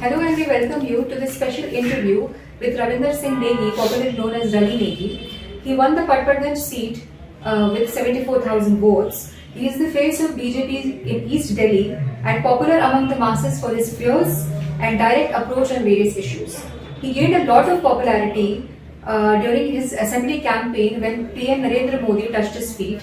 Hello and we welcome you to this special interview with Ravinder Singh Negi, popularly known as Rali Negi. He won the Patparganj seat with 74,000 votes. He is the face of BJP in East Delhi and popular among the masses for his fierce and direct approach on various issues. He gained a lot of popularity during his assembly campaign when PM Narendra Modi touched his feet,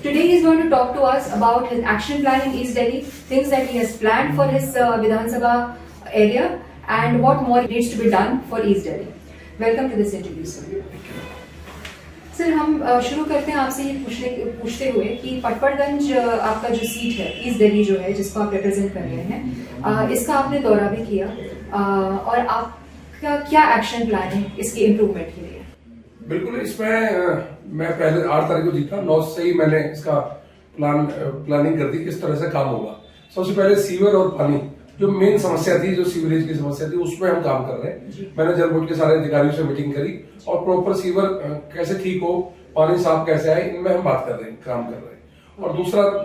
Today he is going to talk to us about his action plan in East Delhi, things that he has planned for his Vidhan Sabha area and what more needs to be done for East Delhi. Welcome to this interview, sir. Sir हम शुरू करते हैं आपसे ये पूछते हुए कि पटपड़गंज आपका जो सीट है ईस्ट दिल्ली जो है जिसको आप रिप्रेजेंट कर रहे हैं इसका आपने दौरा भी किया और आपका क्या एक्शन प्लान है इसके इम्प्रूवमेंट के लिए? बिल्कुल, इसमें मैं पहले 8 तारीख को जीता, 9 से ही मैंने इसका प्लानिंग कर दी किस तरह से काम होगा। सबसे पहले सीवर और पानी जो मेन समस्या थी, जो सीवरेज की समस्या थी, उसमें हम काम कर रहे हैं। मैंने जल बोर्ड के सारे अधिकारियों से मीटिंग करी और प्रॉपर सीवर कैसे ठीक हो, पानी साफ कैसे आए, इनमें हम बात कर रहे हैं, काम कर रहे हैं। और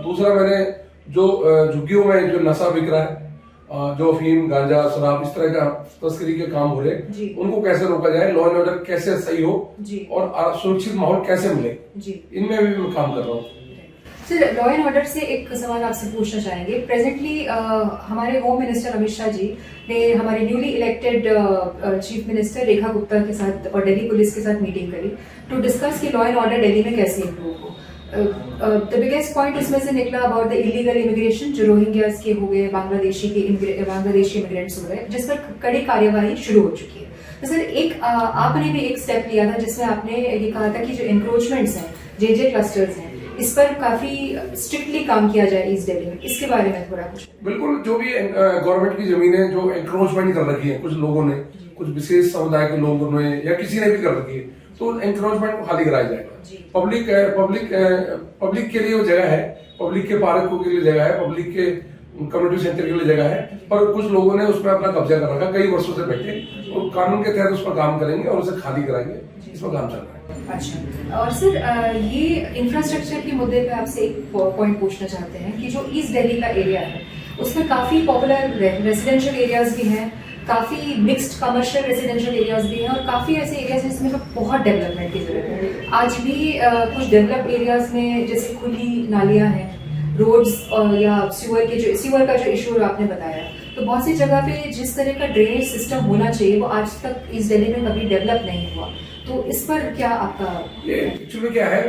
दूसरा मैंने जो झुग्गियों में जो नशा बिक रहा है, जो अफीम, गांजा, शराब, इस तरह का तस्करी के काम हो रहे, उनको कैसे रोका जाए, लॉ एंड ऑर्डर कैसे सही हो और सुरक्षित माहौल कैसे मिले, इनमें भी मैं काम कर रहा हूँ। सर, लॉ एंड ऑर्डर से एक सवाल आपसे पूछना चाहेंगे। प्रेजेंटली हमारे होम मिनिस्टर अमित शाह जी ने हमारे newly elected chief minister Rekha Gupta के साथ और दिल्ली पुलिस के साथ मीटिंग करी टू डिस्कस कि लॉ एंड ऑर्डर दिल्ली में कैसे इम्प्रूव हो। द बिगेस्ट पॉइंट उसमें से निकला अबाउट द इलीगल इमिग्रेशन, जो रोहिंग्यास के हो गए, बांग्लादेशी इमिग्रेंट्स हो गए, जिस पर कड़ी कार्यवाही शुरू हो चुकी है। तो सर आपने भी एक स्टेप लिया था जिसमें आपने ये कहा था कि जो इंक्रोचमेंट्स हैं, जे क्लस्टर्स हैं, इस पर काफी स्ट्रिक्टली काम किया जाए ईस्ट दिल्ली में, इसके बारे में थोड़ा कुछ। बिल्कुल, जो भी गवर्नमेंट की जमीनें जो एंक्रोचमेंट कर रखी है कुछ लोगों ने, कुछ विशेष समुदाय के लोगों ने या किसी ने भी कर रखी है, तो एंक्रोचमेंट को खाली कराया जाएगा। पब्लिक के लिए वो जगह है, पब्लिक के पार्कों के लिए जगह है, पब्लिक के कम्युनिटी सेंटर के लिए जगह है, पर कुछ लोगों ने उसमें अपना कब्जा कर रखा कई वर्षों से बैठे, और कानून के तहत उस पर काम करेंगे और उसे खाली कराएंगे, इस पर काम चल रहा है। अच्छा, और सर ये इंफ्रास्ट्रक्चर के मुद्दे पे आपसे एक पॉइंट पूछना चाहते हैं कि जो ईस्ट दिल्ली का एरिया है उसमें काफी पॉपुलर रेजिडेंशियल एरियाज भी हैं, काफी मिक्स्ड कमर्शियल रेजिडेंशियल एरियाज भी हैं और काफी ऐसे एरियाज हैं जिसमें बहुत डेवलपमेंट की जरूरत है। आज भी कुछ डेवलप्ड एरियाज में जैसे खुली नालियां हैं, रोड्स या सीवर का जो इशू आपने बताया, तो बहुत सी जगह पे जिस तरह का ड्रेनेज सिस्टम होना चाहिए वो आज तक इस दिल्ली में कभी डेवलप नहीं हुआ, तो इस पर क्या आपका? ये एक्चुअली क्या है,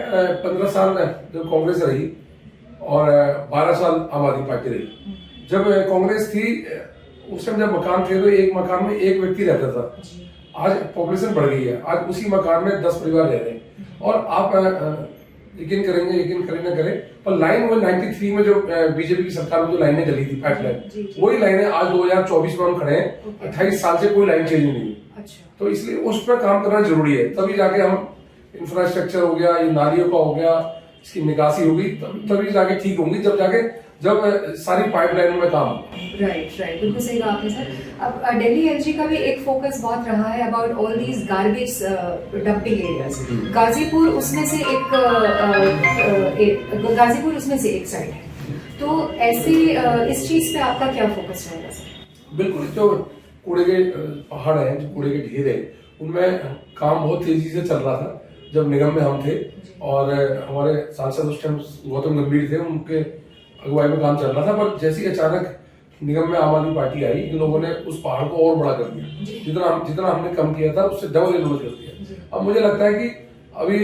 15 साल जब कांग्रेस रही और 12 साल आम आदमी पार्टी रही। जब कांग्रेस थी उस टाइम जब मकान थे तो एक मकान में एक व्यक्ति रहता था। आज पॉपुलेशन बढ़ गई है, आज उसी मकान में 10 परिवार रह रहे हैं। और आप यकीन करें ना करें, पर लाइन वो 93 में जो बीजेपी की सरकार में जो लाइनें डली थी, पाइपलाइन, वही लाइनें आज 2024 में हम खड़े हैं। 28 साल से कोई लाइन चेंज नहीं हुई। तो इसलिए उस पर काम करना जरूरी है, तभी जाके हम इंफ्रास्ट्रक्चर हो गया, ये नालियों का हो गया, इसकी निकासी होगी, तभी जाके ठीक होंगी, जब सारी पाइपलाइनों में काम होगा। राइट, बिल्कुल सही कहा आपने सर। अब दिल्ली एलजी का भी एक फोकस बहुत रहा है about all these garbage dumping areas. Ghazipur उसमें से एक साइड है, तो ऐसे इस चीज पे आपका क्या फोकस रहेगा सर? बिल्कुल, जो कूड़े के पहाड़ हैं, जो कूड़े के ढेर है, उनमें काम बहुत तेजी से चल रहा था जब निगम में हम थे, और हमारे सांसद उस टाइम गौतम गंभीर थे, उनके अगुवाई में काम चल रहा था। पर जैसे ही अचानक निगम में आम आदमी पार्टी आई, इन लोगों ने उस पहाड़ को और बड़ा कर दिया। जितना हमने कम किया था उससे डबल इन्होंने कर दिया। अब मुझे लगता है कि अभी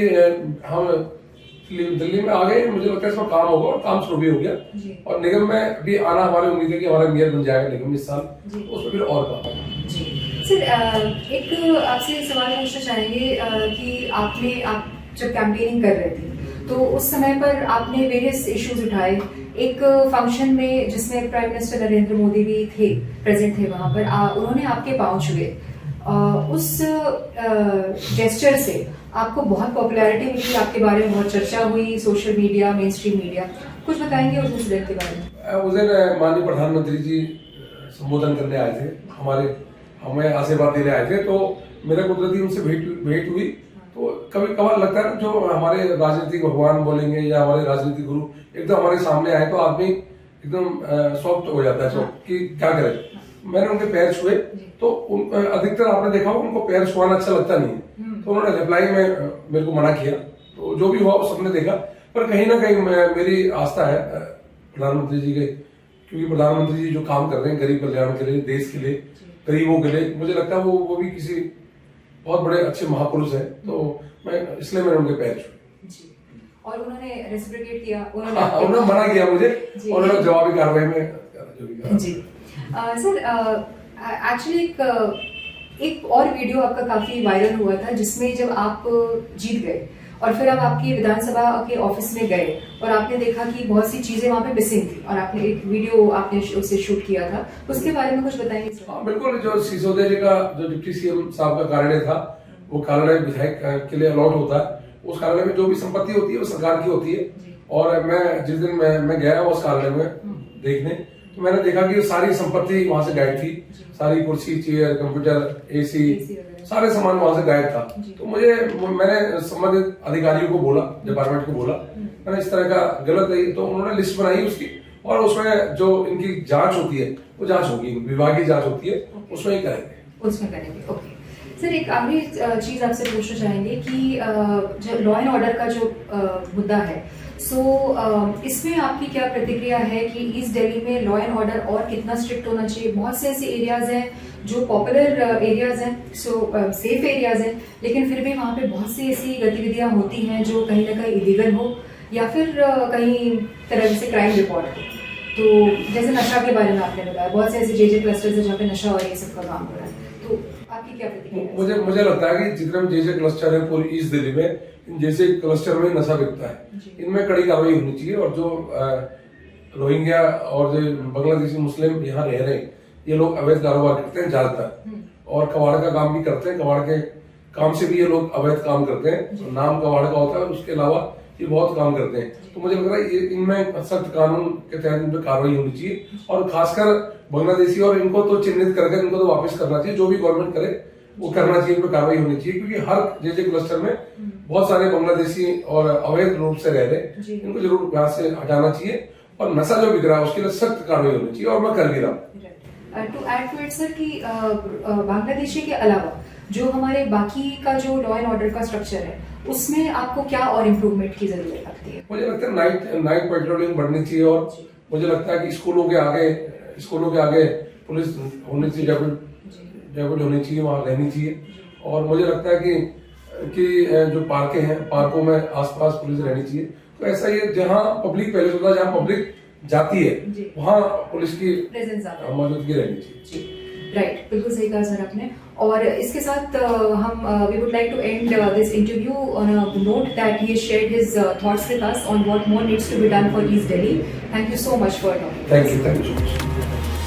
हम दिल्ली में आ गए, मुझे लगता है इसमें काम होगा और काम शुरू भी हो गया, और निगम में भी आना हमारी उम्मीद है कि हमारा मेयर बन जाएगा निगम इस साल, उसमें फिर और काम होगा। सर, एक आपसे सवाल पूछना चाहेंगे कि आप जब कैंपेनिंग कर रहे थे तो उस समय पर आपने वेरियस इश्यूज उठाए। एक फंक्शन में जिसमें प्राइम मिनिस्टर नरेंद्र मोदी भी प्रेजेंट थे, वहां पर उन्होंने आपके पांव छुए। उस जेस्चर से आपको बहुत पॉपुलैरिटी मिली, आपके बारे में बहुत चर्चा हुई, social media, main stream media. कुछ बताएंगे उस इंसिडेंट के बारे में? उस दिन माननीय प्रधानमंत्री जी संबोधन करने आए थे, हमें आशीर्वाद देने आए थे, तो मेरा कुदरती उनसे भेंट हुई। तो कभी कभार लगता है जो हमारे राजनीतिक भगवान बोलेंगे या हमारे राजनीतिक गुरु एकदम हमारे सामने आए, तो आदमी एकदम सॉफ्ट हो जाता है सब कि क्या करें। मैंने उनके पैर छुए तो अधिकतर आपने देखा होगा उनको पैर छुआना अच्छा लगता नहीं है, तो उन्होंने रिप्लाई में मेरे को मना किया। तो जो भी हुआ वो सबने देखा, पर कहीं ना कहीं मेरी आस्था है प्रधानमंत्री जी के, क्योंकि प्रधानमंत्री जी जो काम कर रहे हैं गरीब कल्याण के लिए, देश के लिए, गरीबों के लिए, मुझे लगता है वो भी किसी बहुत बड़े अच्छे महापुरुष हैं। तो इसलिए मैंने उनके पैर छुए जी। और उन्होंने रेसिप्रोकेट किया, उन्होंने मना किया मुझे और उन्होंने जवाबी कार्रवाई में जो भी कहा। जी। सर एक्चुअली एक और वीडियो आपका काफी वायरल हुआ था जिसमें जब आप जीत गए और फिर आप आपकी विधानसभा के ऑफिस में गए और आपने देखा कि बहुत सी चीजें वहां पे मिसिंग थी और आपने एक वीडियो आपने उससे शूट किया था, उसके बारे में कुछ बताएंगे सर? हाँ बिल्कुल, जो सिसोदिया जी का जो डिप्टी सीएम साहब का कार्यालय था, वो कार्यालय विधायक के लिए अलॉट होता है। उस कार्यालय में जो भी संपत्ति होती है वो सरकार की होती है। और मैं जिस दिन मैं गया उस कार्यालय में देखने, तो मैंने देखा कि सारी संपत्ति वहां से गायब थी, सारी कुर्सी, चेयर, कंप्यूटर, एसी, सारे सामान वहां से गायब था। तो मैंने संबंधित अधिकारियों को बोला, डिपार्टमेंट को बोला, मैंने इस तरह का गलत है, तो उन्होंने लिस्ट बनाई उसकी, और उसमें जो इनकी जांच होती है वो जांच होगी, विभागीय जांच होती है, उसमें ही करेंगे। उसमें करेंगे, ओके। सर एक आखिरी चीज आपसे पूछना चाहेंगे कि जो लॉ एंड ऑर्डर का जो मुद्दा है, सो इसमें आपकी क्या प्रतिक्रिया है कि ईस्ट दिल्ली में लॉ एंड ऑर्डर और कितना स्ट्रिक्ट होना चाहिए? बहुत से ऐसे एरियाज हैं जो पॉपुलर एरियाज हैं, सो सेफ एरियाज हैं, लेकिन फिर भी वहाँ पे बहुत सी ऐसी गतिविधियाँ होती हैं जो कहीं ना कहीं इलीगल हो या फिर कहीं तरह से क्राइम रिपोर्ट हो। तो जैसे नशा के बारे में आपने बताया, बहुत से ऐसे जे क्लस्टर्स हैं जहाँ पे नशा और ये सब का काम हो रहा है, तो आपकी क्या प्रतिक्रिया है? मुझे लगता है कि जितने भी जे क्लस्टर है पूरी ईस्ट दिल्ली में, जैसे क्लस्टर में नशा बिकता है, इनमें कड़ी कार्रवाई होनी चाहिए। और जो रोहिंग्या और जो बांग्लादेशी मुस्लिम यहाँ रह रहे हैं, ये लोग अवैध कारोबार करते हैं ज्यादातर, और कबाड़ का काम भी करते हैं। कबाड़ के काम से भी ये लोग अवैध काम करते हैं, नाम कबाड़ का होता है, उसके अलावा ये बहुत काम करते हैं। तो मुझे लग रहा है इनमें सख्त कानून के तहत इन पर कार्रवाई होनी चाहिए, और खासकर बांग्लादेशी, और इनको तो चिन्हित करके इनको तो वापस करना चाहिए, जो भी गवर्नमेंट करे वो करना चाहिए, इन पर कार्रवाई होनी चाहिए। क्योंकि हर जे क्लस्टर में बहुत सारे बांग्लादेशी और अवैध रूप से रह रहे, इनको जरूर यहाँ से हटाना चाहिए, और नशा जो बिक रहा है उसके लिए सख्त कार्रवाई होनी चाहिए, और मैं कर भी रहा हूँ। To add to it sir कि बांग्लादेशी के अलावा जो हमारे बाकी का जो लॉ एंड ऑर्डर का स्ट्रक्चर है, उसमें आपको क्या और इम्प्रूवमेंट की जरूरत लगती है? मुझे लगता है नाइट पेट्रोलिंग बढ़नी चाहिए, और मुझे लगता है कि स्कूलों के आगे पुलिस होनी चाहिए, डेपुटी होनी चाहिए, वहाँ रहनी चाहिए। और मुझे लगता है कि जो पार्कें हैं, पार्कों में आसपास पुलिस रहनी चाहिए। तो ऐसा ही जहाँ पब्लिक पहले होता है, जहाँ पब्लिक जाती है वहाँ पुलिस की मौजूदगी रहनी चाहिए। राइट, बिल्कुल सही कहा सर आपने। और इसके साथ हम we would like to end this interview on a note that he shared his thoughts with us on what more needs to be done for East Delhi. Thank you so much for talking. Thank you so much.